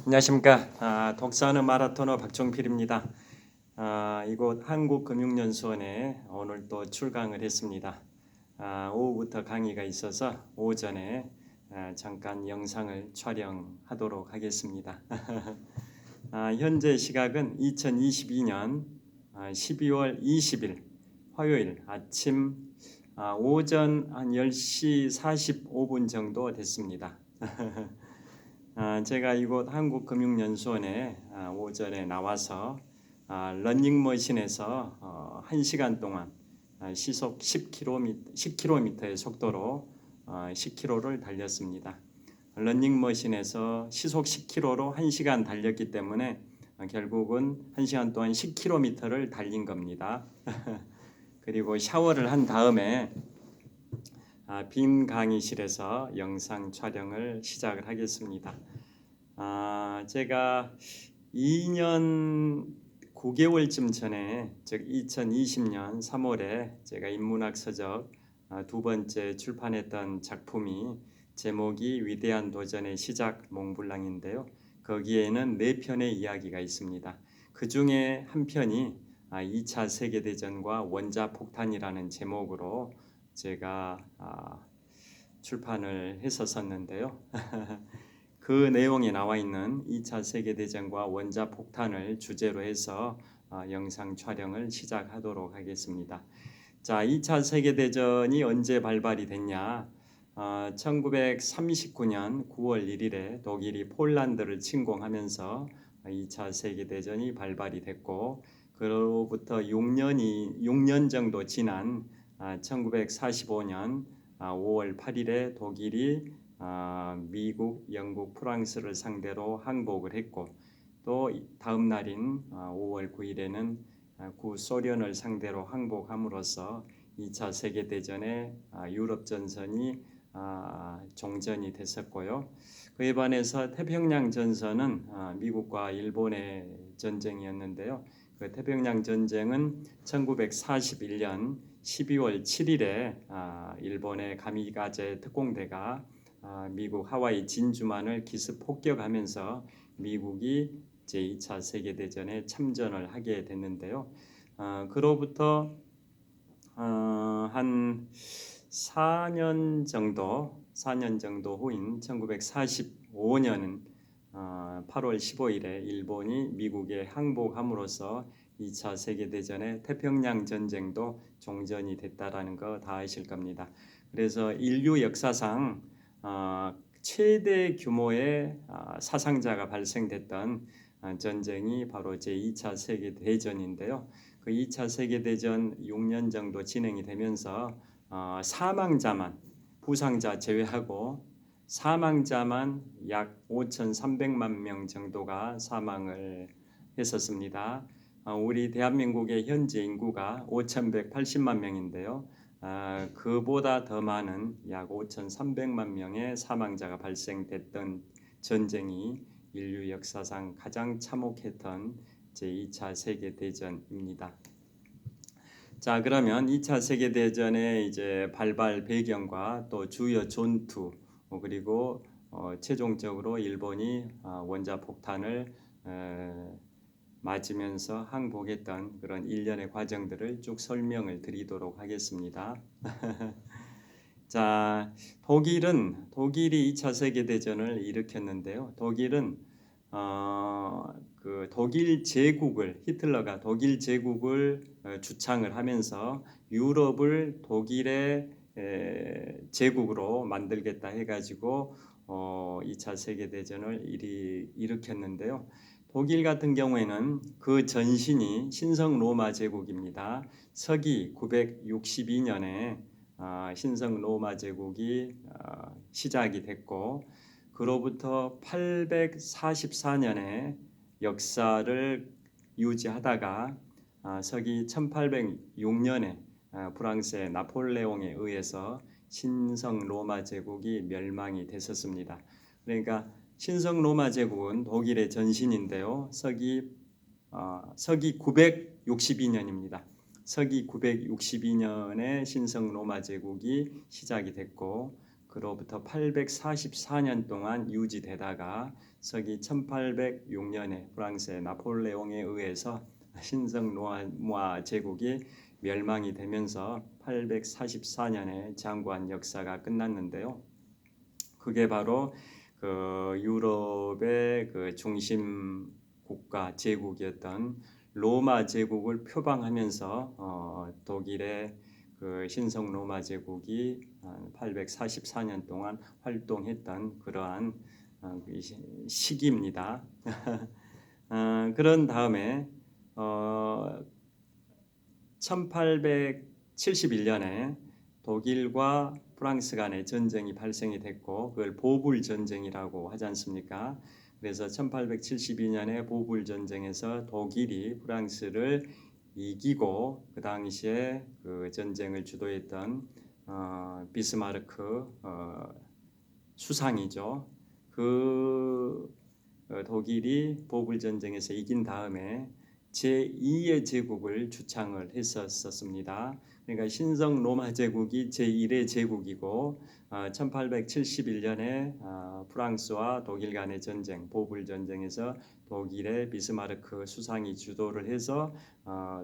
안녕하십니까. 독서하는 마라토너 박종필입니다. 이곳 한국금융연수원에 오늘 또 출강을 했습니다. 오후부터 강의가 있어서 오전에 잠깐 영상을 촬영하도록 하겠습니다. 현재 시각은 2022년 12월 20일 화요일 아침 오전 한 10시 45분 정도 됐습니다. 제가 이곳 한국금융연수원에 오전에 나와서 러닝머신에서 1시간 동안 시속 10km의 속도로 10km를 달렸습니다. 러닝머신에서 시속 10km로 1시간 달렸기 때문에 결국은 1시간 동안 10km를 달린 겁니다. 그리고 샤워를 한 다음에 빈 강의실에서 영상 촬영을 시작을 하겠습니다. 제가 2년 9개월쯤 전에 즉 2020년 3월에 제가 인문학 서적 두 번째 출판했던 작품이 제목이 위대한 도전의 시작 몽블랑인데요. 거기에는 4편의 이야기가 있습니다. 그 중에 한 편이 2차 세계대전과 원자폭탄이라는 제목으로 제가 출판을 했었는데요. 그 내용에 나와 있는 2차 세계대전과 원자폭탄을 주제로 해서 영상 촬영을 시작하도록 하겠습니다. 자, 2차 세계대전이 언제 발발이 됐냐? 1939년 9월 1일에 독일이 폴란드를 침공하면서 2차 세계대전이 발발이 됐고 그로부터 6년 정도 지난 1945년 5월 8일에 독일이 미국, 영국, 프랑스를 상대로 항복을 했고 또 다음 날인 5월 9일에는 구소련을 상대로 항복함으로써 2차 세계대전의 유럽 전선이 종전이 됐었고요. 그에 반해서 태평양 전선은 미국과 일본의 전쟁이었는데요. 그 태평양 전쟁은 1941년 12월 7일에 일본의 가미가제 특공대가 미국 하와이 진주만을 기습 폭격하면서 미국이 제2차 세계대전에 참전을 하게 됐는데요. 그로부터 한 4년 정도 후인 1945년 8월 15일에 일본이 미국에 항복함으로써 2차 세계대전의 태평양 전쟁도 종전이 됐다라는 거 다 아실 겁니다. 그래서 인류 역사상 최대 규모의 사상자가 발생됐던 전쟁이 바로 제2차 세계대전인데요. 그 2차 세계대전 6년 정도 진행이 되면서 사망자만 부상자 제외하고 사망자만 약 5,300만 명 정도가 사망을 했었습니다. 우리 대한민국의 현재 인구가 5,180만 명인데요. 그보다 더 많은 약 5,300만 명의 사망자가 발생됐던 전쟁이 인류 역사상 가장 참혹했던 제2차 세계대전입니다. 자, 그러면 2차 세계대전의 이제 발발 배경과 또 주요 전투 그리고 최종적으로 일본이 원자폭탄을 맞으면서 항복했던 그런 일련의 과정들을 쭉 설명을 드리도록 하겠습니다. 자, 독일이 2차 세계대전을 일으켰는데요. 독일은 그 독일 제국을 히틀러가 독일 제국을 주창을 하면서 유럽을 독일의 제국으로 만들겠다 해가지고 2차 세계대전을 일으켰는데요. 독일 같은 경우에는 그 전신이 신성 로마 제국입니다. 서기 962년에 신성 로마 제국이 시작이 됐고 그로부터 844년의 역사를 유지하다가 서기 1806년에 프랑스의 나폴레옹에 의해서 신성 로마 제국이 멸망이 됐었습니다. 그러니까 신성 로마 제국은 독일의 전신인데요. 서기 962년입니다. 서기 962년에 신성 로마 제국이 시작이 됐고 그로부터 844년 동안 유지되다가 서기 1806년에 프랑스의 나폴레옹에 의해서 신성 로마 제국이 멸망이 되면서 844년에 장구한 역사가 끝났는데요. 그게 바로 그 유럽의 그 중심 국가 제국이었던 로마 제국을 표방하면서 독일의 그 신성 로마 제국이 844년 동안 활동했던 그러한 시기입니다. 그런 다음에 1871년에 독일과 프랑스 간의 전쟁이 발생이 됐고 그걸 보불 전쟁이라고 하지 않습니까? 그래서 1872년에 보불 전쟁에서 독일이 프랑스를 이기고 그 당시에 그 전쟁을 주도했던 비스마르크 수상이죠. 그 독일이 보불 전쟁에서 이긴 다음에 제2의 제국을 주창을 했었습니다. 그러니까 신성 로마 제국이 제1의 제국이고 1871년에 프랑스와 독일 간의 전쟁, 보불 전쟁에서 독일의 비스마르크 수상이 주도를 해서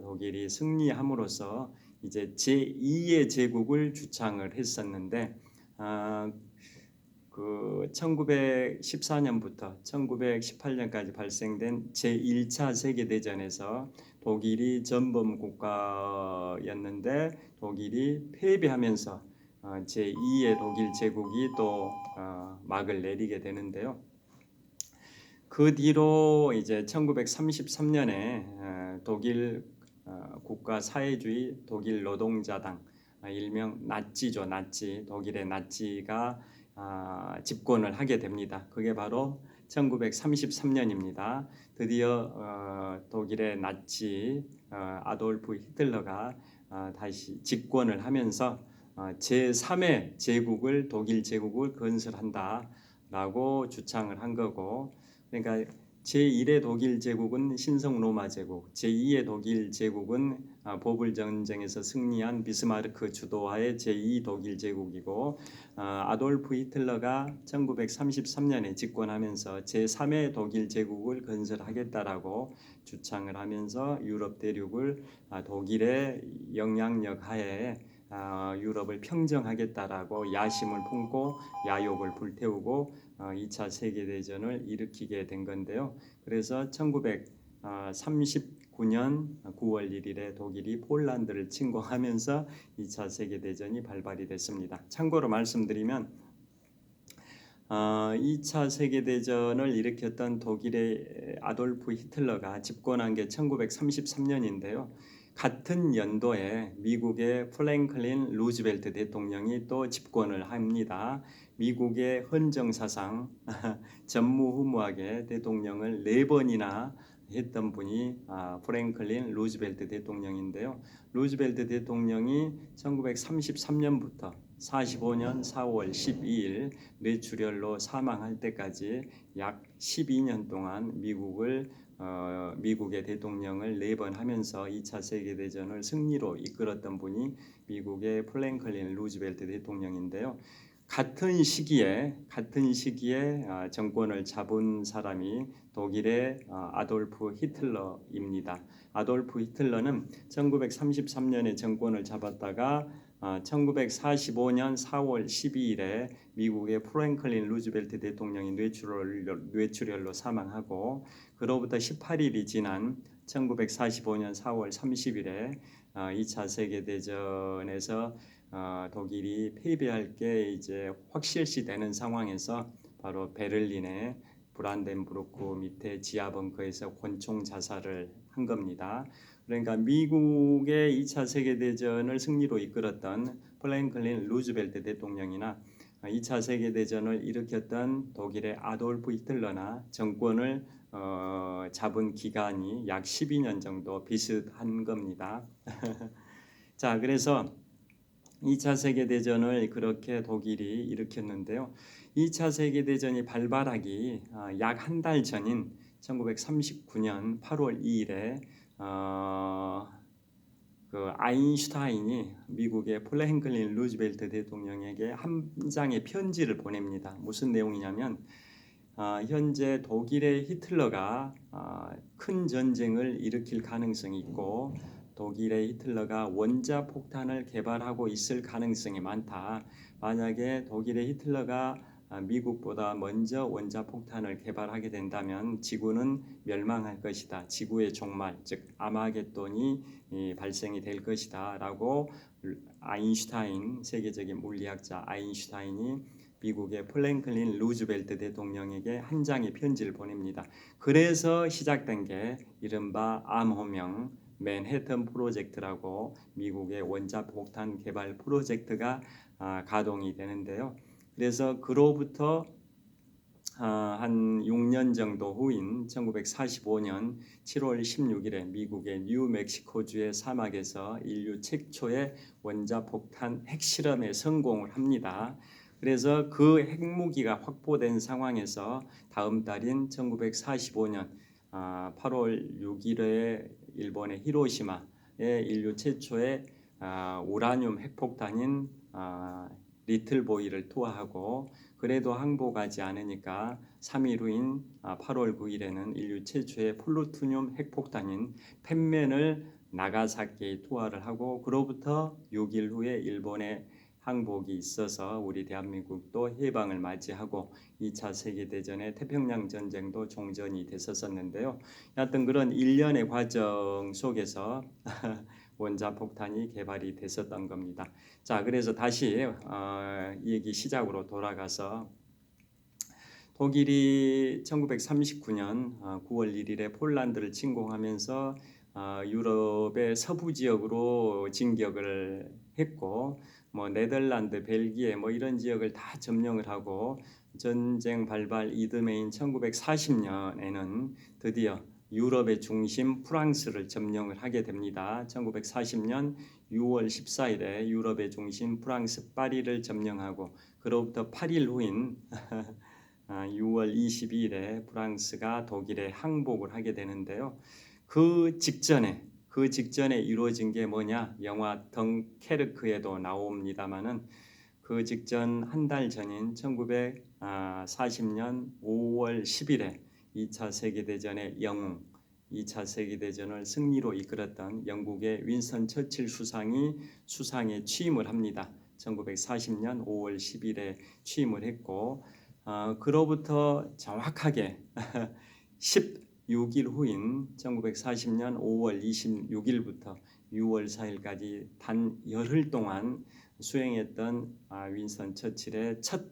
독일이 승리함으로써 이제 제2의 제국을 주창을 했었는데 그 1914년부터 1918년까지 발생된 제1차 세계대전에서 독일이 전범 국가였는데 독일이 패배하면서 제2의 독일 제국이 또 막을 내리게 되는데요. 그 뒤로 이제 1933년에 독일 국가 사회주의 독일 노동자당 일명 나치죠. 나치 독일의 나치가 집권을 하게 됩니다. 그게 바로 1933년입니다. 드디어 독일의 나치 아돌프 히틀러가 다시 집권을 하면서 제3의 제국을 독일 제국을 건설한다라고 주창을 한 거고, 그러니까 제1의 독일 제국은 신성 로마 제국, 제2의 독일 제국은 보불 전쟁에서 승리한 비스마르크 주도하의 제2 독일 제국이고 아돌프 히틀러가 1933년에 집권하면서 제3의 독일 제국을 건설하겠다라고 주창을 하면서 유럽 대륙을 독일의 영향력 하에 유럽을 평정하겠다라고 야심을 품고 야욕을 불태우고 2차 세계대전을 일으키게 된 건데요. 그래서 1939년 9월 1일에 독일이 폴란드를 침공하면서 2차 세계대전이 발발이 됐습니다. 참고로 말씀드리면 2차 세계대전을 일으켰던 독일의 아돌프 히틀러가 집권한 게 1933년인데요. 같은 연도에 미국의 프랭클린 루즈벨트 대통령이 또 집권을 합니다. 미국의 헌정사상 전무후무하게 대통령을 4번이나 했던 분이 프랭클린 루즈벨트 대통령인데요. 루즈벨트 대통령이 1933년부터 45년 4월 12일 뇌출혈로 사망할 때까지 약 12년 동안 미국의 대통령을 4번 하면서 2차 세계대전을 승리로 이끌었던 분이 미국의 프랭클린 루즈벨트 대통령인데요. 같은 시기에 정권을 잡은 사람이 독일의 아돌프 히틀러입니다. 아돌프 히틀러는 1933년에 정권을 잡았다가 1945년 4월 12일에 미국의 프랭클린 루즈벨트 대통령이 뇌출혈로 사망하고 그로부터 18일이 지난 1945년 4월 30일에 2차 세계대전에서 독일이 패배할 게 이제 확실시 되는 상황에서 바로 베를린의 브란덴부르크 밑에 지하 벙커에서 권총 자살을 한 겁니다. 그러니까 미국의 2차 세계대전을 승리로 이끌었던 프랭클린 루즈벨트 대통령이나 2차 세계대전을 일으켰던 독일의 아돌프 히틀러나 정권을 잡은 기간이 약 12년 정도 비슷한 겁니다. 자, 그래서 2차 세계대전을 그렇게 독일이 일으켰는데요. 2차 세계대전이 발발하기 약 한 달 전인 1939년 8월 2일에 그 아인슈타인이 미국의 프랭클린 루즈벨트 대통령에게 한 장의 편지를 보냅니다. 무슨 내용이냐면 현재 독일의 히틀러가 큰 전쟁을 일으킬 가능성이 있고 독일의 히틀러가 원자 폭탄을 개발하고 있을 가능성이 많다. 만약에 독일의 히틀러가 미국보다 먼저 원자 폭탄을 개발하게 된다면 지구는 멸망할 것이다. 지구의 종말, 즉 아마겟돈이 발생이 될 것이다라고 아인슈타인, 세계적인 물리학자 아인슈타인이 미국의 프랭클린 루즈벨트 대통령에게 한 장의 편지를 보냅니다. 그래서 시작된 게 이른바 암호명 맨해튼 프로젝트라고 미국의 원자폭탄 개발 프로젝트가 가동이 되는데요. 그래서 그로부터 한 6년 정도 후인 1945년 7월 16일에 미국의 뉴멕시코주의 사막에서 인류 최초의 원자폭탄 핵실험에 성공을 합니다. 그래서 그 핵무기가 확보된 상황에서 다음 달인 1945년 8월 6일에 일본의 히로시마에 인류 최초의 우라늄 핵폭탄인 리틀보이를 투하하고 그래도 항복하지 않으니까 3일 후인 8월 9일에는 인류 최초의 플루토늄 핵폭탄인 펜맨을 나가사키에 투하를 하고 그로부터 6일 후에 일본의 항복이 있어서 우리 대한민국도 해방을 맞이하고 2차 세계대전의 태평양 전쟁도 종전이 됐었는데요. 하여튼 그런 일련의 과정 속에서 원자폭탄이 개발이 됐었던 겁니다. 자, 그래서 다시 얘기 시작으로 돌아가서 독일이 1939년 9월 1일에 폴란드를 침공하면서 유럽의 서부 지역으로 진격을 했고 뭐 네덜란드, 벨기에 뭐 이런 지역을 다 점령을 하고 전쟁 발발 이듬해인 1940년에는 드디어 유럽의 중심 프랑스를 점령을 하게 됩니다. 1940년 6월 14일에 유럽의 중심 프랑스 파리를 점령하고 그로부터 8일 후인 6월 22일에 프랑스가 독일에 항복을 하게 되는데요. 그 직전에 이루어진 게 뭐냐? 영화 덩케르크에도 나옵니다만은 그 직전 한 달 전인 1940년 5월 10일에 2차 세계대전의 영웅, 2차 세계대전을 승리로 이끌었던 영국의 윈스턴 처칠 수상이 수상에 취임을 합니다. 1940년 5월 10일에 취임을 했고 그로부터 정확하게 16일 후인 1940년 5월 26일부터 6월 4일까지 단 열흘 동안 수행했던 윈스턴 처칠의 첫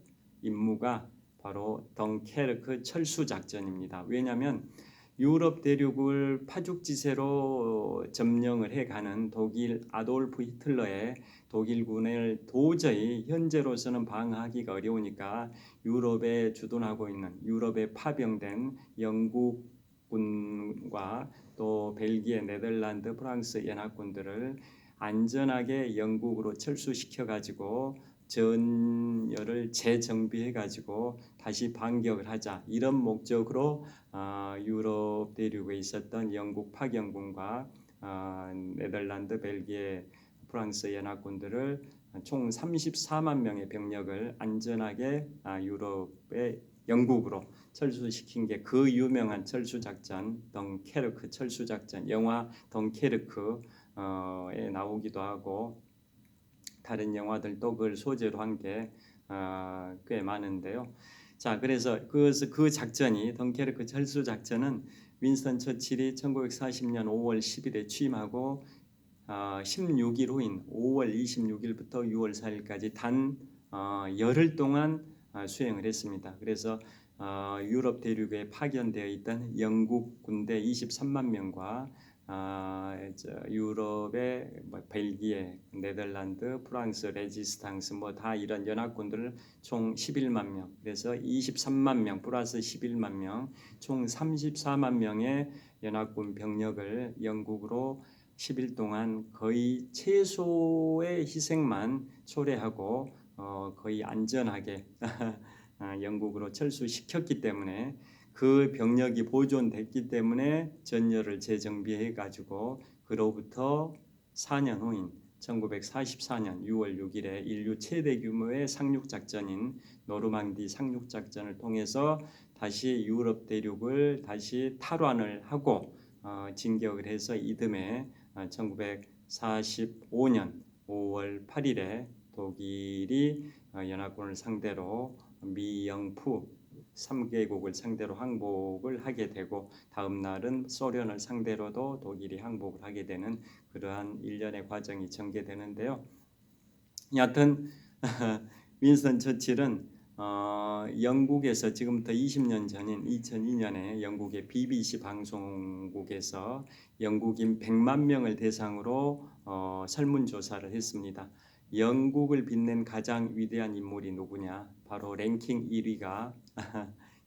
임무가 바로 덩케르크 철수 작전입니다. 왜냐하면 유럽 대륙을 파죽지세로 점령을 해가는 독일 아돌프 히틀러의 독일군을 도저히 현재로서는 방어하기가 어려우니까 유럽에 주둔하고 있는 유럽에 파병된 영국군과 또 벨기에, 네덜란드, 프랑스 연합군들을 안전하게 영국으로 철수시켜 가지고 전열을 재정비해 가지고 다시 반격을 하자 이런 목적으로 유럽 대륙에 있었던 영국 파병군과 네덜란드, 벨기에, 프랑스 연합군들을 총 34만 명의 병력을 안전하게 유럽의 영국으로 철수시킨 게 그 유명한 철수 작전 덩케르크 철수 작전 영화 덩케르크에 나오기도 하고 다른 영화들도 그걸 소재로 한 게 꽤 많은데요. 자, 그래서 그 작전이 덩케르크 철수 작전은 윈스턴 처칠이 1940년 5월 10일에 취임하고 16일 후인 5월 26일부터 6월 4일까지 단 열흘 동안 수행을 했습니다. 그래서 유럽 대륙에 파견되어 있던 영국 군대 23만 명과 유럽의 벨기에, 네덜란드, 프랑스, 레지스탕스 뭐 다 이런 연합군들을 총 11만 명, 그래서 23만 명 플러스 11만 명, 총 34만 명의 연합군 병력을 영국으로 10일 동안 거의 최소의 희생만 초래하고 거의 안전하게 영국으로 철수시켰기 때문에 그 병력이 보존됐기 때문에 전열을 재정비해 가지고 그로부터 4년 후인 1944년 6월 6일에 인류 최대 규모의 상륙 작전인 노르망디 상륙 작전을 통해서 다시 유럽 대륙을 다시 탈환을 하고 진격을 해서 이듬해 1945년 5월 8일에 독일이 연합군을 상대로 미영프 3개국을 상대로 항복을 하게 되고 다음 날은 소련을 상대로도 독일이 항복을 하게 되는 그러한 일련의 과정이 전개되는데요. 여하튼 윈스턴 처칠은 영국에서 지금부터 20년 전인 2002년에 영국의 BBC 방송국에서 영국인 100만 명을 대상으로 설문조사를 했습니다. 영국을 빛낸 가장 위대한 인물이 누구냐? 바로 랭킹 1위가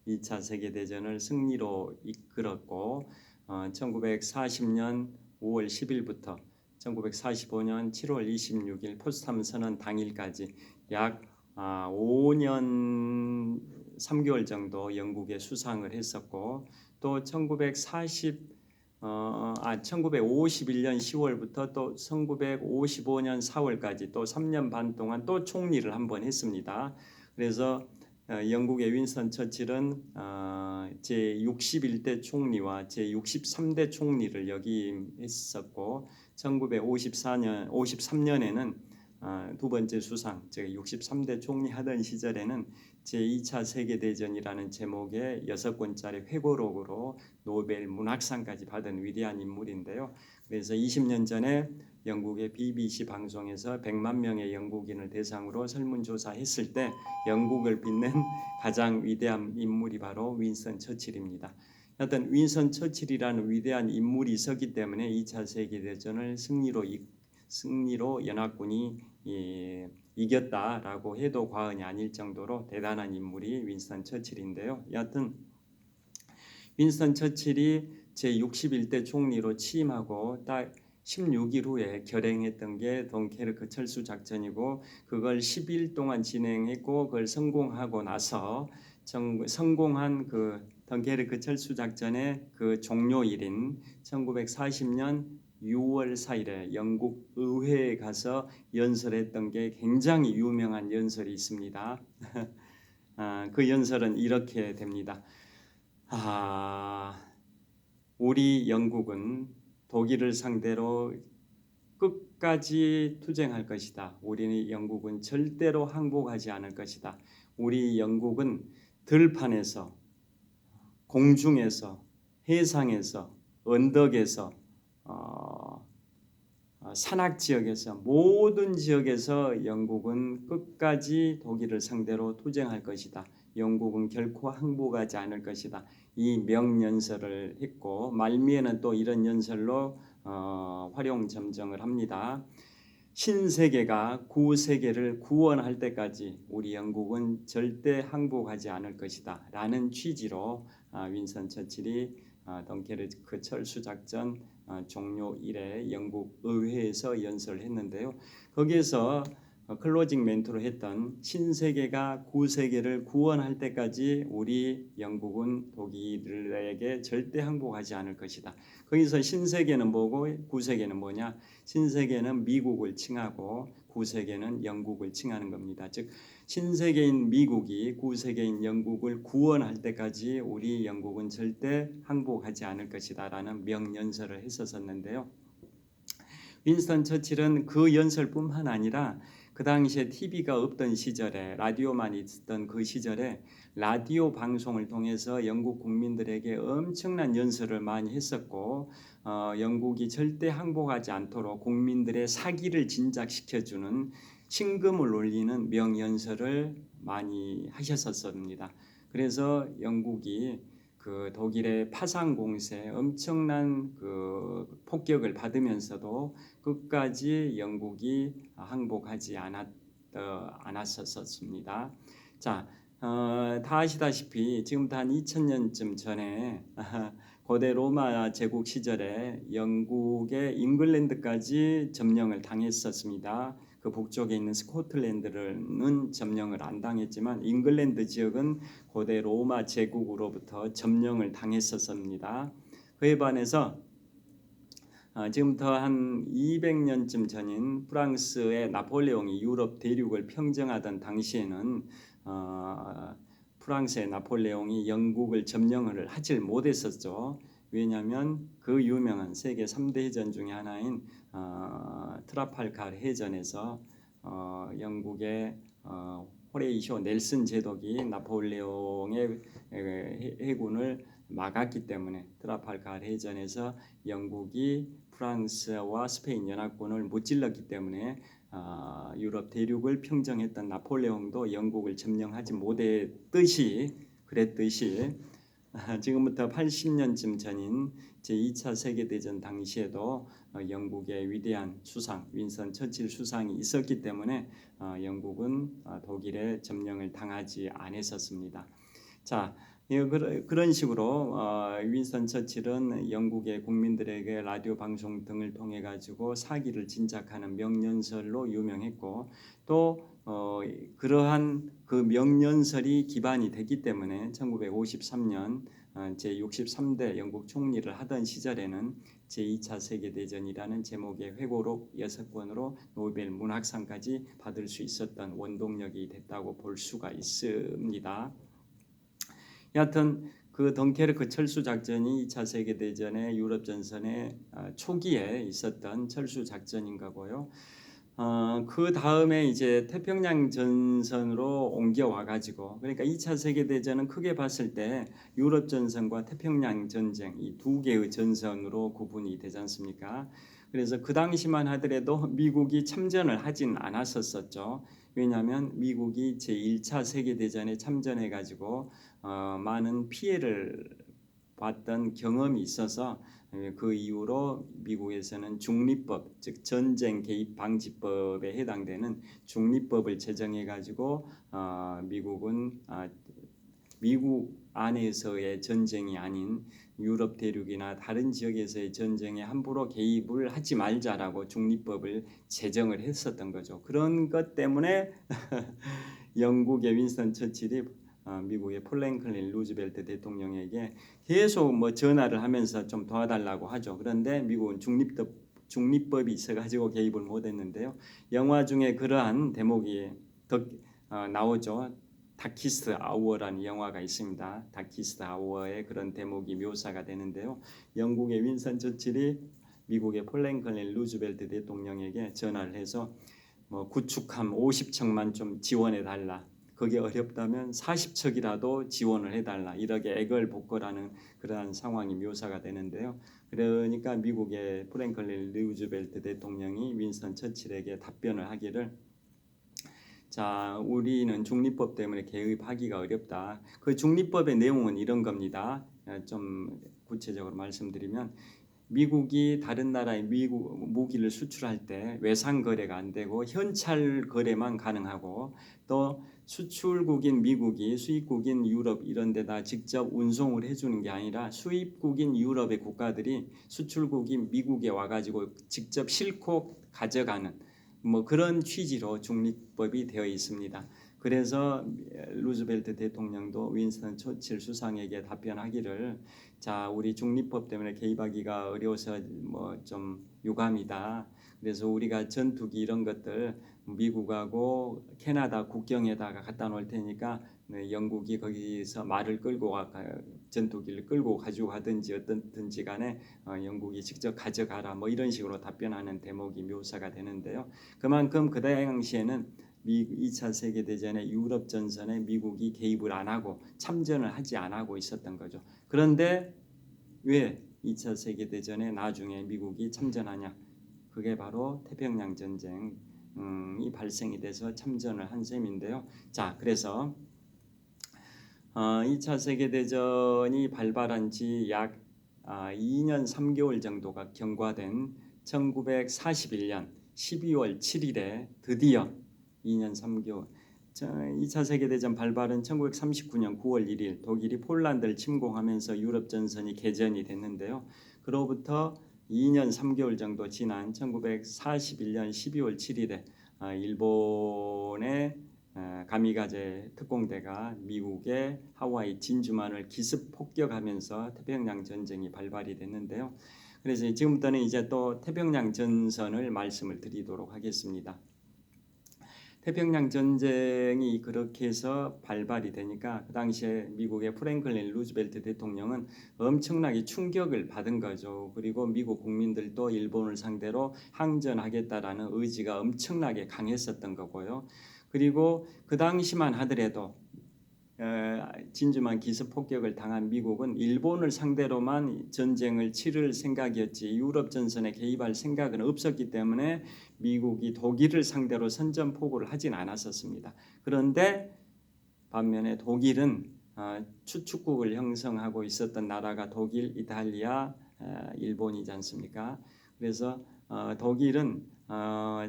2차 세계대전을 승리로 이끌었고 1940년 5월 10일부터 1945년 7월 26일 포츠담 선언 당일까지 약 5년 3개월 정도 영국에 수상을 했었고 또 1951년 10월부터 또 1955년 4월까지 또 3년 반 동안 또 총리를 한번 했습니다. 그래서 영국의 윈스턴 처칠은 제61대 총리와 제63대 총리를 역임했었고 1953년에는 두 번째 수상, 제가 63대 총리 하던 시절에는 제2차 세계대전이라는 제목의 6권짜리 회고록으로 노벨 문학상까지 받은 위대한 인물인데요. 그래서 20년 전에 영국의 BBC 방송에서 100만 명의 영국인을 대상으로 설문조사했을 때 영국을 빛낸 가장 위대한 인물이 바로 윈스턴 처칠입니다. 하여튼 윈스턴 처칠이라는 위대한 인물이 있었기 때문에 2차 세계대전을 승리로 연합군이 이겼다라고 해도 과언이 아닐 정도로 대단한 인물이 윈스턴 처칠인데요. 여하튼 윈스턴 처칠이 제61대 총리로 취임하고 딱 16일 후에 결행했던 게 덩케르크 철수 작전이고 그걸 10일 동안 진행했고 그걸 성공하고 나서 성공한 그 덩케르크 철수 작전의 그 종료일인 1940년 6월 4일에 영국 의회에 가서 연설했던 게 굉장히 유명한 연설이 있습니다. 그 연설은 이렇게 됩니다. 우리 영국은 독일을 상대로 끝까지 투쟁할 것이다. 우리 영국은 절대로 항복하지 않을 것이다. 우리 영국은 들판에서, 공중에서, 해상에서, 언덕에서, 산악 지역에서 모든 지역에서 영국은 끝까지 독일을 상대로 투쟁할 것이다. 영국은 결코 항복하지 않을 것이다. 이 명연설을 했고 말미에는 또 이런 연설로 활용점정을 합니다. 신세계가 구세계를 구원할 때까지 우리 영국은 절대 항복하지 않을 것이다 라는 취지로 윈스턴 처칠이 덩케르크 철수 작전 종료일에 영국 의회에서 연설을 했는데요. 거기에서 클로징 멘트로 했던 신세계가 구세계를 구원할 때까지 우리 영국은 독일에게 절대 항복하지 않을 것이다. 거기서 신세계는 뭐고 구세계는 뭐냐? 신세계는 미국을 칭하고 구세계는 영국을 칭하는 겁니다. 즉 신세계인 미국이 구세계인 영국을 구원할 때까지 우리 영국은 절대 항복하지 않을 것이다 라는 명연설을 했었는데요. 윈스턴 처칠은 그 연설뿐만 아니라 그 당시에 TV가 없던 시절에 라디오만 있었던 그 시절에 라디오 방송을 통해서 영국 국민들에게 엄청난 연설을 많이 했었고 영국이 절대 항복하지 않도록 국민들의 사기를 진작시켜주는 신금을 울리는 명연설을 많이 하셨었습니다. 그래서 영국이 그 독일의 파상 공세에 엄청난 그 폭격을 받으면서도 끝까지 영국이 항복하지 않았었습니다. 자, 다 아시다시피 지금부터 한 2000년쯤 전에 고대 로마 제국 시절에 영국의 잉글랜드까지 점령을 당했었습니다. 그 북쪽에 있는 스코틀랜드는 점령을 안 당했지만 잉글랜드 지역은 고대 로마 제국으로부터 점령을 당했었습니다. 그에 반해서 지금부터 한 200년쯤 전인 프랑스의 나폴레옹이 유럽 대륙을 평정하던 당시에는 프랑스의 나폴레옹이 영국을 점령을 하질 못했었죠. 왜냐하면 그 유명한 세계 3대 해전 중에 하나인 트라팔가르 해전에서 영국의 호레이쇼 넬슨 제독이 나폴레옹의 해군을 막았기 때문에 트라팔가르 해전에서 영국이 프랑스와 스페인 연합군을 무찔렀기 때문에 유럽 대륙을 평정했던 나폴레옹도 영국을 점령하지 못했듯이 그랬듯이 지금부터 80년쯤 전인 제2차 세계대전 당시에도 영국의 위대한 수상 윈스턴 처칠 수상이 있었기 때문에 영국은 독일의 점령을 당하지 않았었습니다. 자, 그런 식으로 윈스턴 처칠은 영국의 국민들에게 라디오 방송 등을 통해 가지고 사기를 진작하는 명연설로 유명했고 또 그러한 그 명연설이 기반이 됐기 때문에 1953년 제63대 영국 총리를 하던 시절에는 제2차 세계대전이라는 제목의 회고록 6권으로 노벨 문학상까지 받을 수 있었던 원동력이 됐다고 볼 수가 있습니다. 여하튼 그 덩케르크 철수 작전이 2차 세계 대전의 유럽 전선의 초기에 있었던 철수 작전인 거고요. 그 다음에 이제 태평양 전선으로 옮겨와 가지고 그러니까 2차 세계 대전은 크게 봤을 때 유럽 전선과 태평양 전쟁 이 두 개의 전선으로 구분이 되지 않습니까? 그래서 그 당시만 하더라도 미국이 참전을 하진 않았었죠. 왜냐하면 미국이 제1차 세계대전에 참전해 가지고 많은 피해를 봤던 경험이 있어서 그 이후로 미국에서는 중립법, 즉 전쟁 개입 방지법에 해당되는 중립법을 제정해 가지고 미국은 미국 안에서의 전쟁이 아닌 유럽 대륙이나 다른 지역에서의 전쟁에 함부로 개입을 하지 말자라고 중립법을 제정을 했었던 거죠. 그런 것 때문에 영국의 윈스턴 처칠이 미국의 폴랭클린 루즈벨트 대통령에게 계속 뭐 전화를 하면서 좀 도와달라고 하죠. 그런데 미국은 중립법이 있어가지고 개입을 못했는데요. 영화 중에 그러한 대목이 나오죠. 다키스트 아워라는 영화가 있습니다. 다키스트 아워의 그런 대목이 묘사가 되는데요. 영국의 윈스턴 처칠이 미국의 폴랭클린 루즈벨트 대통령에게 전화를 해서 뭐 구축함 50척만 좀 지원해 달라. 그게 어렵다면 40척이라도 지원을 해달라. 이렇게 애걸복걸하는 그러한 상황이 묘사가 되는데요. 그러니까 미국의 프랭클린 루즈벨트 대통령이 윈스턴 처칠에게 답변을 하기를 자, 우리는 중립법 때문에 개입하기가 어렵다. 그 중립법의 내용은 이런 겁니다. 좀 구체적으로 말씀드리면 미국이 다른 나라에 무기를 수출할 때 외상 거래가 안 되고 현찰 거래만 가능하고 또 수출국인 미국이 수입국인 유럽 이런 데다 직접 운송을 해주는 게 아니라 수입국인 유럽의 국가들이 수출국인 미국에 와가지고 직접 싣고 가져가는 뭐 그런 취지로 중립법이 되어 있습니다. 그래서 루즈벨트 대통령도 윈스턴 처칠 수상에게 답변하기를 자 우리 중립법 때문에 개입하기가 어려워서 뭐 좀 유감이다. 그래서 우리가 전투기 이런 것들 미국하고 캐나다 국경에다가 갖다 놓을 테니까 영국이 거기서 말을 끌고 전투기를 끌고 가지고 가든지 어떻든지 간에 영국이 직접 가져가라 뭐 이런 식으로 답변하는 대목이 묘사가 되는데요. 그만큼 그 당시에는 2차 세계대전의 유럽 전선에 미국이 개입을 안 하고 참전을 하지 않고 있었던 거죠. 그런데 왜 2차 세계대전에 나중에 미국이 참전하냐? 그게 바로 태평양 전쟁이 발생이 돼서 참전을 한 셈인데요. 자, 그래서 2차 세계대전이 발발한 지 약 2년 3개월 정도가 경과된 1941년 12월 7일에 드디어 2년 3개월 2차 세계대전 발발은 1939년 9월 1일 독일이 폴란드를 침공하면서 유럽 전선이 개전이 됐는데요. 그로부터 2년 3개월 정도 지난 1941년 12월 7일에 일본의 가미가제 특공대가 미국의 하와이 진주만을 기습 폭격하면서 태평양 전쟁이 발발이 됐는데요. 그래서 지금부터는 이제 또 태평양 전선을 말씀을 드리도록 하겠습니다. 태평양 전쟁이 그렇게 해서 발발이 되니까 그 당시에 미국의 프랭클린 루즈벨트 대통령은 엄청나게 충격을 받은 거죠. 그리고 미국 국민들도 일본을 상대로 항전하겠다라는 의지가 엄청나게 강했었던 거고요. 그리고 그 당시만 하더라도 진주만 기습 폭격을 당한 미국은 일본을 상대로만 전쟁을 치를 생각이었지 유럽 전선에 개입할 생각은 없었기 때문에 미국이 독일을 상대로 선전포고를 하진 않았었습니다. 그런데 반면에 독일은 추축국을 형성하고 있었던 나라가 독일, 이탈리아, 일본이지 않습니까? 그래서 독일은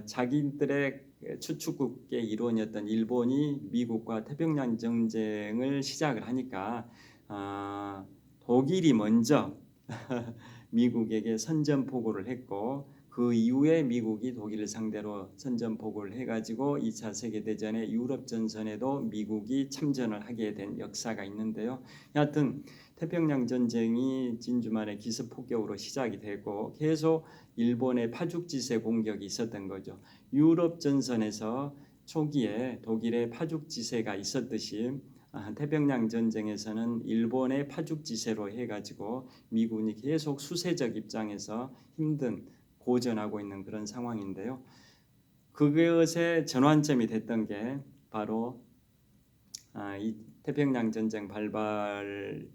자기들의 추축국의 일원이었던 일본이 미국과 태평양 전쟁을 시작을 하니까 독일이 먼저 미국에게 선전포고를 했고 그 이후에 미국이 독일을 상대로 선전포고를 해가지고 2차 세계대전의 유럽 전선에도 미국이 참전을 하게 된 역사가 있는데요. 여하튼 태평양 전쟁이 진주만의 기습 폭격으로 시작이 되고 계속 일본의 파죽지세 공격이 있었던 거죠. 유럽 전선에서 초기에 독일의 파죽지세가 있었듯이 태평양 전쟁에서는 일본의 파죽지세로 해가지고 미군이 계속 수세적 입장에서 힘든 고전하고 있는 그런 상황인데요. 그것의 전환점이 됐던 게 바로 이 태평양 전쟁 발발일로부터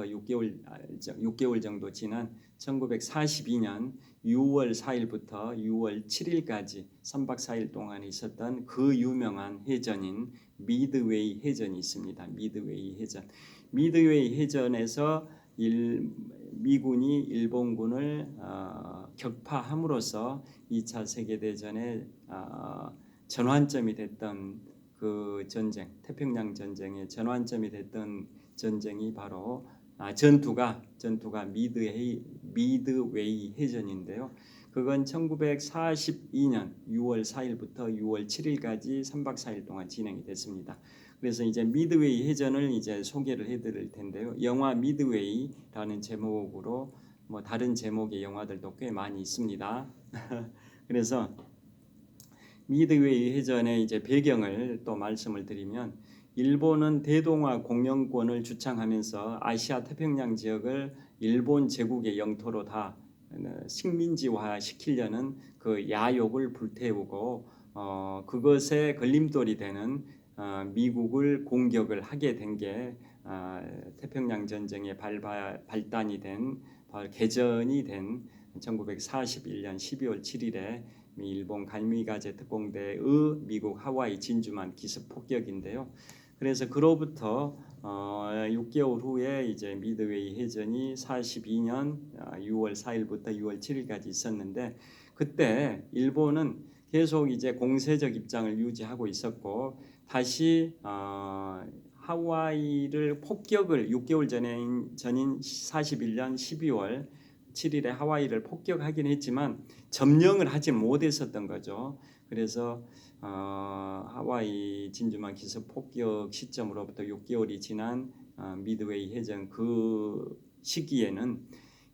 6개월 정도 지난 1942년 6월 4일부터 6월 7일까지 3박 4일 동안 있었던 그 유명한 해전인 미드웨이 해전이 있습니다. 미드웨이 해전. 미드웨이 해전에서 미군이 일본군을 격파함으로써 2차 세계대전의 전환점이 됐던 그 전쟁, 태평양 전쟁의 전환점이 됐던 전쟁이 바로 전투가 미드웨이 해전인데요. 그건 1942년 6월 4일부터 6월 7일까지 3박 4일 동안 진행이 됐습니다. 그래서 이제 미드웨이 해전을 이제 소개를 해드릴 텐데요. 영화 미드웨이라는 제목으로 뭐 다른 제목의 영화들도 꽤 많이 있습니다. 그래서 미드웨이 해전의 이제 배경을 또 말씀을 드리면 일본은 대동아 공영권을 주창하면서 아시아 태평양 지역을 일본 제국의 영토로 다 식민지화 시키려는 그 야욕을 불태우고 그것에 걸림돌이 되는 미국을 공격을 하게 된 게 태평양 전쟁의 발단이 된 개전이 된 1941년 12월 7일에 일본 갈미가제 특공대의 미국 하와이 진주만 기습 폭격인데요. 그래서 그로부터 6개월 후에 이제 미드웨이 해전이 42년 6월 4일부터 6월 7일까지 있었는데 그때 일본은 계속 이제 공세적 입장을 유지하고 있었고 다시 하와이를 폭격을 6개월 전인 41년 12월 7일에 하와이를 폭격하긴 했지만 점령을 하지 못했었던 거죠. 그래서 하와이 진주만 기습 폭격 시점으로부터 6개월이 지난 미드웨이 해전 그 시기에는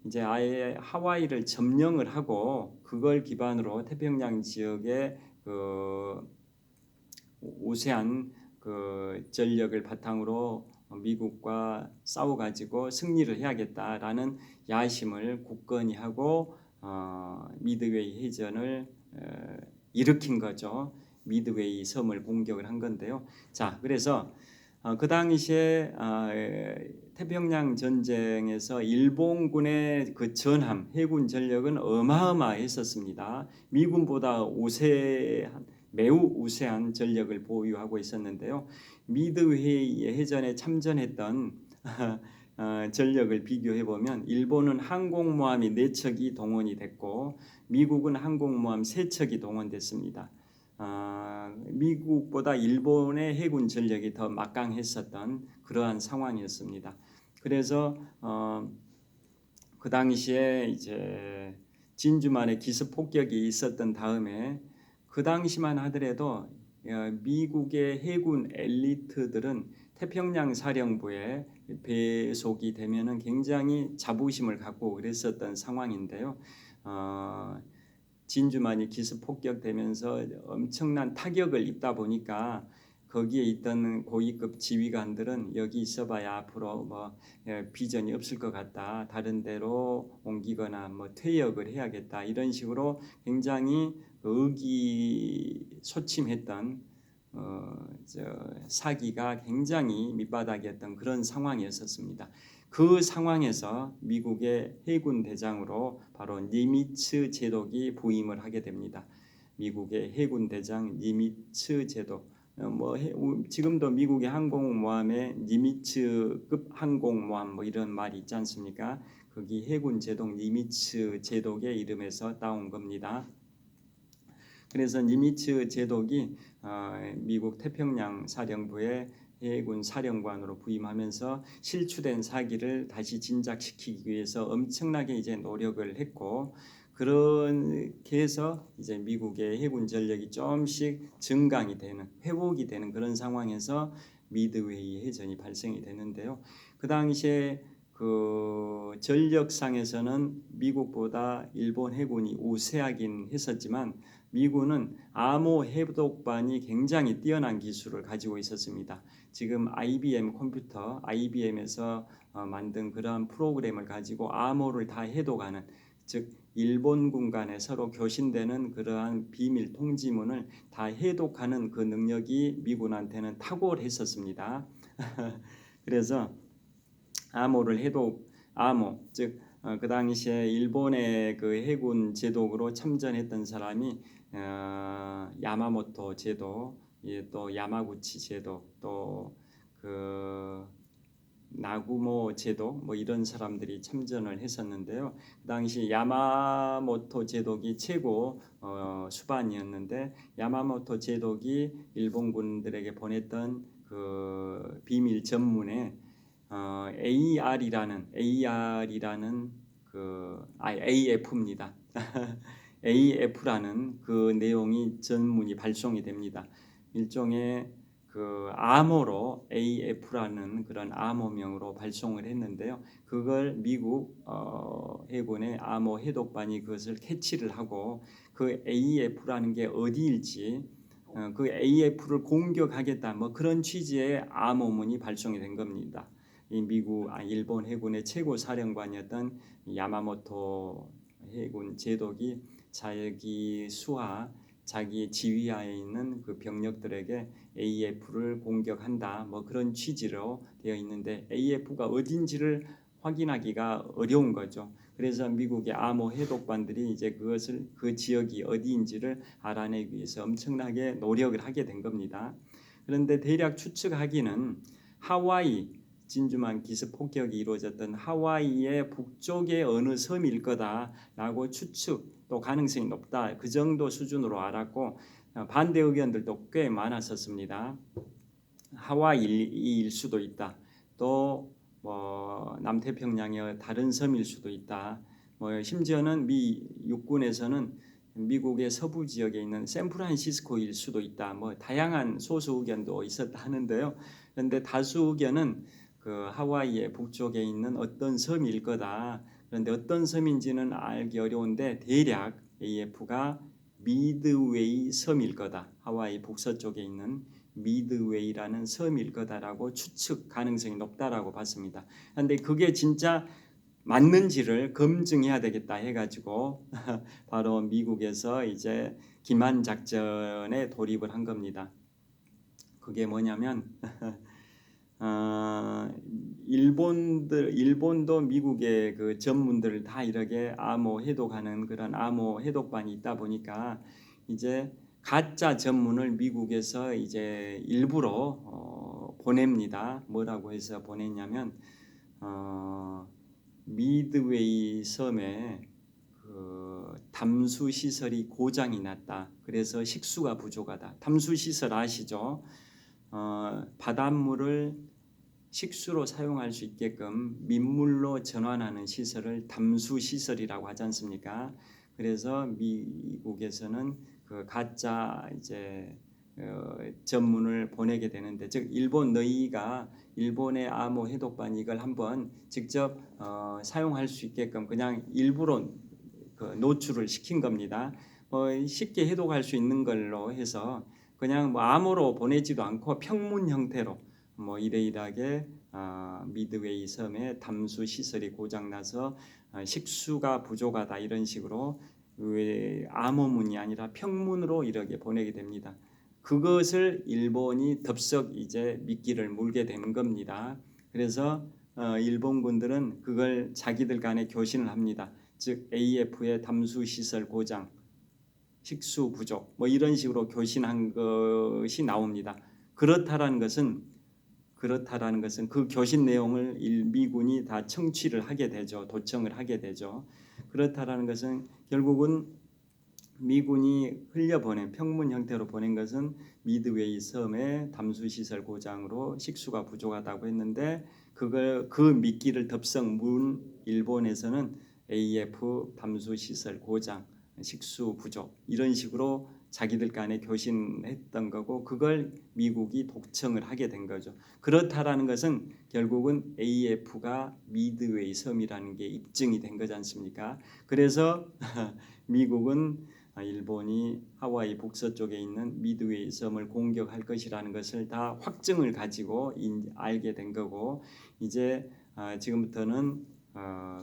이제 아예 하와이를 점령을 하고 그걸 기반으로 태평양 지역의 그 우세한 그 전력을 바탕으로 미국과 싸워가지고 승리를 해야겠다라는 야심을 굳건히 하고 미드웨이 해전을 일으킨 거죠. 미드웨이 섬을 공격을 한 건데요. 자, 그래서 그 당시에 태평양 전쟁에서 일본군의 그 전함, 해군 전력은 어마어마했었습니다. 미군보다 매우 우세한 전력을 보유하고 있었는데요. 미드웨이 해전에 참전했던 전력을 비교해 보면 일본은 항공모함이 4척이 동원이 됐고 미국은 항공모함 3척이 동원됐습니다. 미국보다 일본의 해군 전력이 더 막강했었던 그러한 상황이었습니다. 그래서 그 당시에 이제 진주만의 기습 폭격이 있었던 다음에 그 당시만 하더라도 미국의 해군 엘리트들은 태평양 사령부에 배속이 되면은 굉장히 자부심을 갖고 그랬었던 상황인데요. 진주만이 기습 폭격되면서 엄청난 타격을 입다 보니까 거기에 있던 고위급 지휘관들은 여기 있어봐야 앞으로 뭐 비전이 없을 것 같다. 다른 데로 옮기거나 뭐 퇴역을 해야겠다. 이런 식으로 굉장히 의기소침했던 사기가 굉장히 밑바닥이었던 그런 상황이었습니다. 그 상황에서 미국의 해군 대장으로 바로 니미츠 제독이 부임을 하게 됩니다. 미국의 해군 대장 니미츠 제독. 지금도 미국의 항공모함에 니미츠급 항공모함 뭐 이런 말이 있지 않습니까? 거기 해군 제독 니미츠 제독의 이름에서 따온 겁니다. 그래서 니미츠 제독이 미국 태평양 사령부의 해군 사령관으로 부임하면서 실추된 사기를 다시 진작시키기 위해서 엄청나게 이제 노력을 했고, 그렇게 해서 이제 미국의 해군 전력이 조금씩 증강이 되는, 회복이 되는 그런 상황에서 미드웨이 해전이 발생이 되는데요. 그 당시에 그 전력상에서는 미국보다 일본 해군이 우세하긴 했었지만 미군은 암호 해독반이 굉장히 뛰어난 기술을 가지고 있었습니다. 지금 IBM 컴퓨터, IBM에서 만든 그러한 프로그램을 가지고 암호를 다 해독하는, 즉 일본군 간에 서로 교신되는 그러한 비밀 통지문을 다 해독하는 그 능력이 미군한테는 탁월했었습니다. 그래서 암호를 암호, 즉 그 당시에 일본의 그 해군 제독으로 참전했던 사람이 야마모토 제독, 또 야마구치 제독, 또 그 나구모 제독 뭐 이런 사람들이 참전을 했었는데요. 그 당시 야마모토 제독이 최고 수반이었는데, 야마모토 제독이 일본군들에게 보냈던 그 비밀 전문에 AR이라는 AF입니다. AF라는 그 내용이 전문이 발송이 됩니다. 일종의 그 암호로 AF라는 그런 암호명으로 발송을 했는데요. 그걸 미국 해군의 암호 해독반이 그것을 캐치를 하고 그 AF라는 게 어디일지, 그 AF를 공격하겠다 뭐 그런 취지의 암호문이 발송이 된 겁니다. 이 일본 해군의 최고 사령관이었던 야마모토 해군 제독이 자기 수하, 자기 지휘하에 있는 그 병력들에게 AF를 공격한다 뭐 그런 취지로 되어 있는데, AF가 어딘지를 확인하기가 어려운 거죠. 그래서 미국의 암호 해독반들이 이제 그것을, 그 지역이 어디인지를 알아내기 위해서 엄청나게 노력을 하게 된 겁니다. 그런데 대략 추측하기는 하와이, 진주만 기습 폭격이 이루어졌던 하와이의 북쪽의 어느 섬일 거다라고 추측, 또 가능성이 높다, 그 정도 수준으로 알았고, 반대 의견들도 꽤 많았었습니다. 하와이일 수도 있다, 또 뭐 남태평양의 다른 섬일 수도 있다, 뭐 심지어는 미 육군에서는 미국의 서부 지역에 있는 샌프란시스코일 수도 있다, 뭐 다양한 소수 의견도 있었다 하는데요. 그런데 다수 의견은 그 하와이의 북쪽에 있는 어떤 섬일 거다. 그런데 어떤 섬인지는 알기 어려운데 대략 AF가 미드웨이 섬일 거다, 하와이 북서쪽에 있는 미드웨이라는 섬일 거다라고 추측 가능성이 높다라고 봤습니다. 그런데 그게 진짜 맞는지를 검증해야 되겠다 해가지고 바로 미국에서 이제 기만 작전에 돌입을 한 겁니다. 그게 뭐냐면 일본도 미국의 그 전문들을 다 이렇게 암호 해독하는 그런 암호 해독반이 있다 보니까 이제 가짜 전문을 미국에서 이제 일부러 보냅니다. 뭐라고 해서 보냈냐면 미드웨이 섬에 그 담수 시설이 고장이 났다. 그래서 식수가 부족하다. 담수 시설 아시죠? 바닷물을 식수로 사용할 수 있게끔 민물로 전환하는 시설을 담수 시설이라고 하지 않습니까? 그래서 미국에서는 그 가짜 이제 전문을 보내게 되는데, 즉 일본 너희가 일본의 암호 해독반 이걸 한번 직접 사용할 수 있게끔 그냥 일부러 그 노출을 시킨 겁니다. 쉽게 해독할 수 있는 걸로 해서 그냥 뭐 암호로 보내지도 않고 평문 형태로 이러이러하게 미드웨이 섬에 담수 시설이 고장나서 식수가 부족하다 이런 식으로 암호문이 아니라 평문으로 이렇게 보내게 됩니다. 그것을 일본이 덥석 이제 미끼를 물게 되는 겁니다. 그래서 일본군들은 그걸 자기들 간에 교신을 합니다. 즉 AF의 담수 시설 고장, 식수 부족 이런 식으로 교신한 것이 나옵니다. 그렇다라는 것은 그 교신 내용을 미군이 다 청취를 하게 되죠. 도청을 하게 되죠. 그렇다라는 것은 결국은 미군이 흘려보낸 평문 형태로 보낸 것은 미드웨이 섬의 담수시설 고장으로 식수가 부족하다고 했는데 그 미끼를 덥석 문 일본에서는 AF 담수시설 고장, 식수 부족 이런 식으로 자기들 간에 교신했던 거고 그걸 미국이 독청을 하게 된 거죠. 그렇다라는 것은 결국은 AF가 미드웨이 섬이라는 게 입증이 된 거지 않습니까? 그래서 미국은 일본이 하와이 북서쪽에 있는 미드웨이 섬을 공격할 것이라는 것을 다 확증을 가지고 알게 된 거고 이제 지금부터는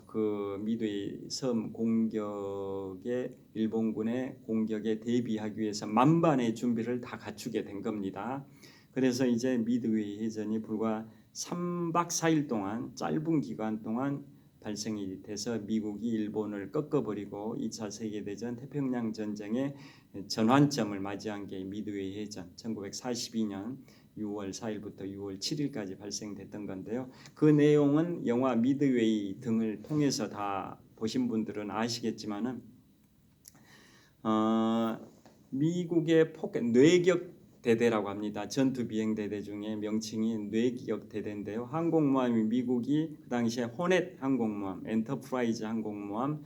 그 미드웨이 섬 공격에 일본군의 공격에 대비하기 위해서 만반의 준비를 다 갖추게 된 겁니다. 그래서 이제 미드웨이 해전이 불과 3박 4일 동안 짧은 기간 동안 발생이 돼서 미국이 일본을 꺾어버리고 2차 세계대전 태평양 전쟁의 전환점을 맞이한 게 미드웨이 해전 1942년 6월 4일부터 6월 7일까지 발생됐던 건데요. 그 내용은 영화 미드웨이 등을 통해서 다 보신 분들은 아시겠지만은 미국의 뇌격 대대라고 합니다. 전투 비행 대대 중에 명칭이 뇌격 대대인데요. 항공모함이 미국이 그 당시에 호넷 항공모함, 엔터프라이즈 항공모함,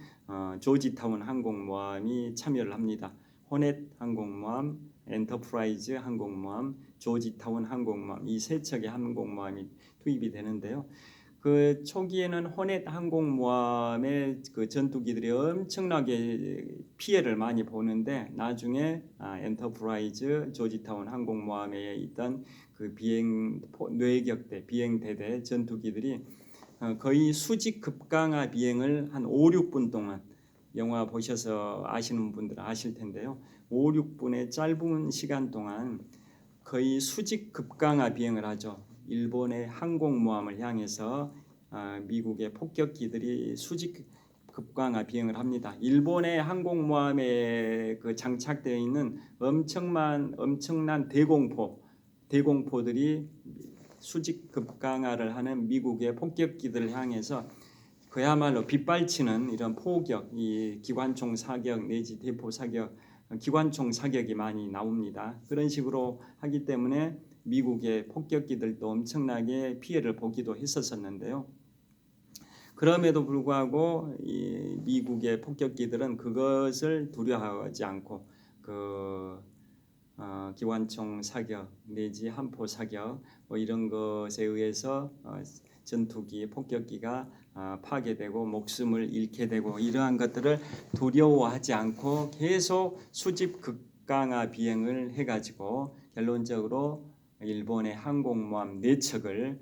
조지타운 항공모함이 참여를 합니다. 호넷 항공모함, 엔터프라이즈 항공모함, 조지타운 항공모함 이 세 척의 항공모함이 투입이 되는데요. 그 초기에는 호넷 항공모함의 그 전투기들이 엄청나게 피해를 많이 보는데 나중에 엔터프라이즈 조지타운 항공모함에 있던 그 뇌격대 비행대대 전투기들이 거의 수직 급강하 비행을 한 5, 6분 동안 영화 보셔서 아시는 분들은 아실 텐데요. 5, 6분의 짧은 시간 동안 거의 수직 급강하 비행을 하죠. 일본의 항공모함을 향해서 미국의 폭격기들이 수직 급강하 비행을 합니다. 일본의 항공모함에 그 장착되어 있는 엄청난 대공포들이 수직 급강하를 하는 미국의 폭격기들을 향해서 그야말로 빗발치는 이런 포격, 이 기관총 사격 내지 대포 사격, 기관총 사격이 많이 나옵니다. 그런 식으로 하기 때문에 미국의 폭격기들도 엄청나게 피해를 보기도 했었는데요. 그럼에도 불구하고 이 미국의 폭격기들은 그것을 두려워하지 않고 기관총 사격 내지 함포 사격 이런 것에 의해서 전투기, 폭격기가 파괴되고 목숨을 잃게 되고 이러한 것들을 두려워하지 않고 계속 수직 급강하 비행을 해가지고 결론적으로 일본의 항공모함 4척을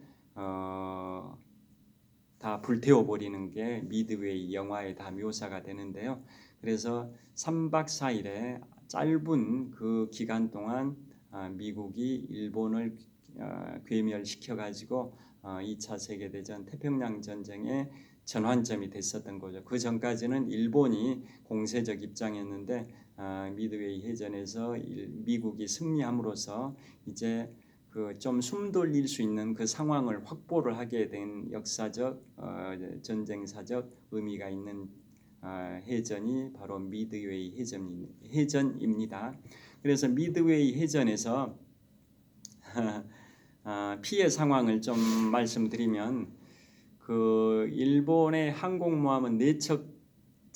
다 불태워버리는 게 미드웨이 영화에 다 묘사가 되는데요. 그래서 3박 4일의 짧은 그 기간 동안 미국이 일본을 괴멸시켜가지고 2차 세계대전 태평양 전쟁의 전환점이 됐었던 거죠. 그 전까지는 일본이 공세적 입장이었는데 미드웨이 해전에서 미국이 승리함으로써 이제 그 좀 숨 돌릴 수 있는 그 상황을 확보를 하게 된 역사적 전쟁사적 의미가 있는 해전이 바로 미드웨이 해전입니다. 그래서 미드웨이 해전에서 피해 상황을 좀 말씀드리면 그 일본의 항공모함은 4척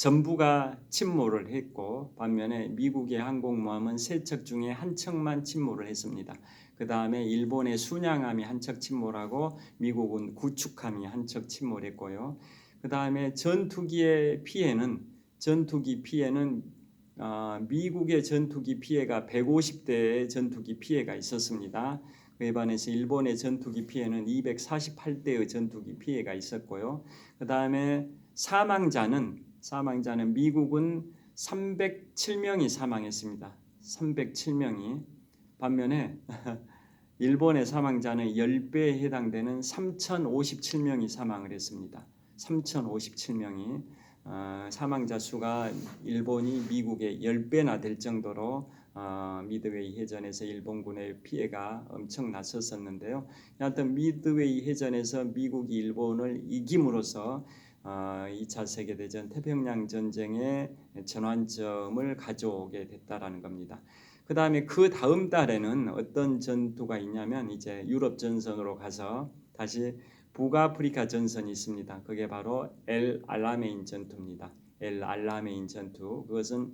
전부가 침몰을 했고 반면에 미국의 항공모함은 3척 중에 한 척만 침몰을 했습니다. 그 다음에 일본의 순양함이 한 척 침몰하고 미국은 구축함이 한 척 침몰했고요. 그 다음에 전투기 피해는 미국의 전투기 피해가 150대의 전투기 피해가 있었습니다. 그에 반해서 일본의 전투기 피해는 248대의 전투기 피해가 있었고요. 그 다음에 사망자는 미국은 307명이 사망했습니다. 307명이. 반면에 일본의 사망자는 10배에 해당되는 3,057명이 사망을 했습니다. 3,057명이 사망자 수가 일본이 미국의 10배나 될 정도로 미드웨이 해전에서 일본군의 피해가 엄청 났었는데요. 여하튼 미드웨이 해전에서 미국이 일본을 이김으로써 2차 세계대전 태평양 전쟁의 전환점을 가져오게 됐다라는 겁니다. 그 다음에 그 다음 달에는 어떤 전투가 있냐면 이제 유럽 전선으로 가서 다시 북아프리카 전선이 있습니다. 그게 바로 엘 알라메인 전투입니다. 엘 알라메인 전투. 그것은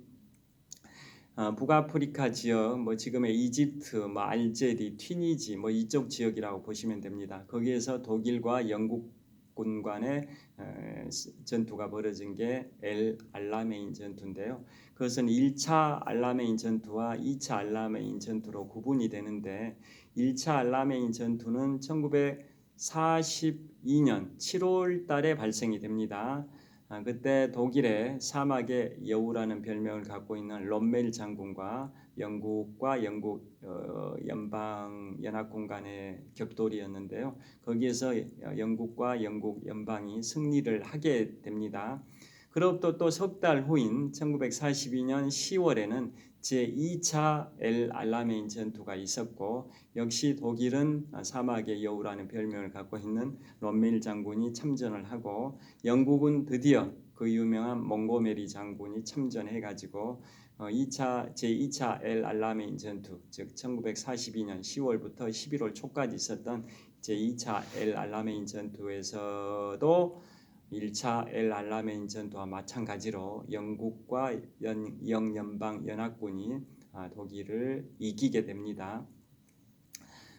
북아프리카 지역, 지금의 이집트, 알제리, 튀니지, 이쪽 지역이라고 보시면 됩니다. 거기에서 독일과 영국군 간의 전투가 벌어진 게 엘 알라메인 전투인데요. 그것은 1차 알라메인 전투와 2차 알라메인 전투로 구분이 되는데 1차 알라메인 전투는 1942년 7월 달에 발생이 됩니다. 그때 독일의 사막의 여우라는 별명을 갖고 있는 롬멜 장군과 영국과 영국 연방 연합군 간의 격돌이었는데요. 거기에서 영국과 영국 연방이 승리를 하게 됩니다. 그로부터 또 석 달 후인 1942년 10월에는 제2차 엘 알라메인 전투가 있었고 역시 독일은 사막의 여우라는 별명을 갖고 있는 롬멜 장군이 참전을 하고 영국은 드디어 그 유명한 몽고메리 장군이 참전해가지고 제2차 엘 알라메인 전투, 즉 1942년 10월부터 11월 초까지 있었던 제2차 엘 알라메인 전투에서도 1차 엘 알라메인 전투와 마찬가지로 영국과 영연방 연합군이 독일을 이기게 됩니다.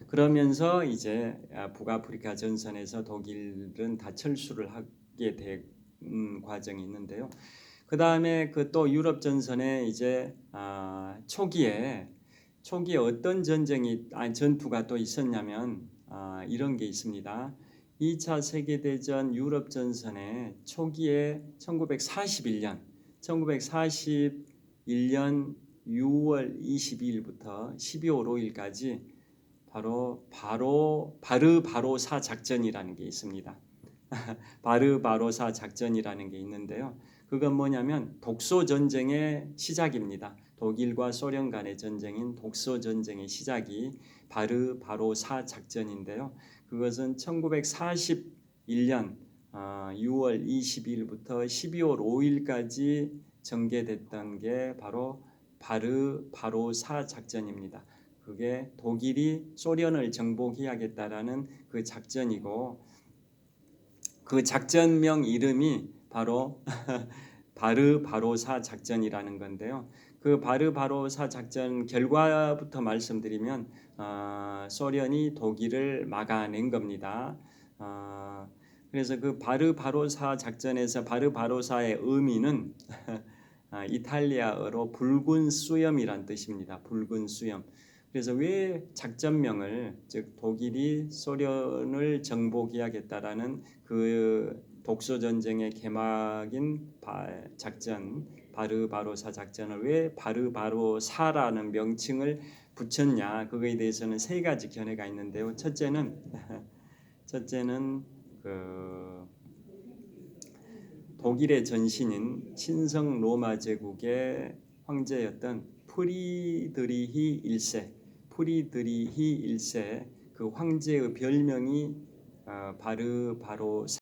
그러면서 이제 북아프리카 전선에서 독일은 다 철수를 하게 된 과정이 있는데요. 그 다음에 그 또 유럽 전선에 이제 초기에 어떤 전투가 또 있었냐면 이런 게 있습니다. 2차 세계대전 유럽 전선에 초기에 1941년 6월 22일부터 12월 5일까지 바로 바르바로사 작전이라는 게 있습니다. 바르바로사 작전이라는 게 있는데요. 그건 뭐냐면 독소 전쟁의 시작입니다. 독일과 소련 간의 전쟁인 독소 전쟁의 시작이 바르바로사 작전인데요. 그것은 1941년 6월 20일부터 12월 5일까지 전개됐던 게 바로 바르바로사 작전입니다. 그게 독일이 소련을 정복해야겠다라는 그 작전이고 그 작전명 이름이 바로 바르바로사 작전이라는 건데요. 그 바르바로사 작전 결과부터 말씀드리면 소련이 독일을 막아낸 겁니다. 그래서 그 바르바로사 작전에서 바르바로사의 의미는 이탈리아어로 붉은 수염이란 뜻입니다. 붉은 수염. 그래서 왜 작전명을 즉 독일이 소련을 정복해야겠다라는 그 독소 전쟁의 개막인 작전 바르바로사 작전을 왜 바르바로사라는 명칭을 붙였냐 그거에 대해서는 세 가지 견해가 있는데요. 첫째는 그 독일의 전신인 신성 로마 제국의 황제였던 프리드리히 1세 그 황제의 별명이 바르바로사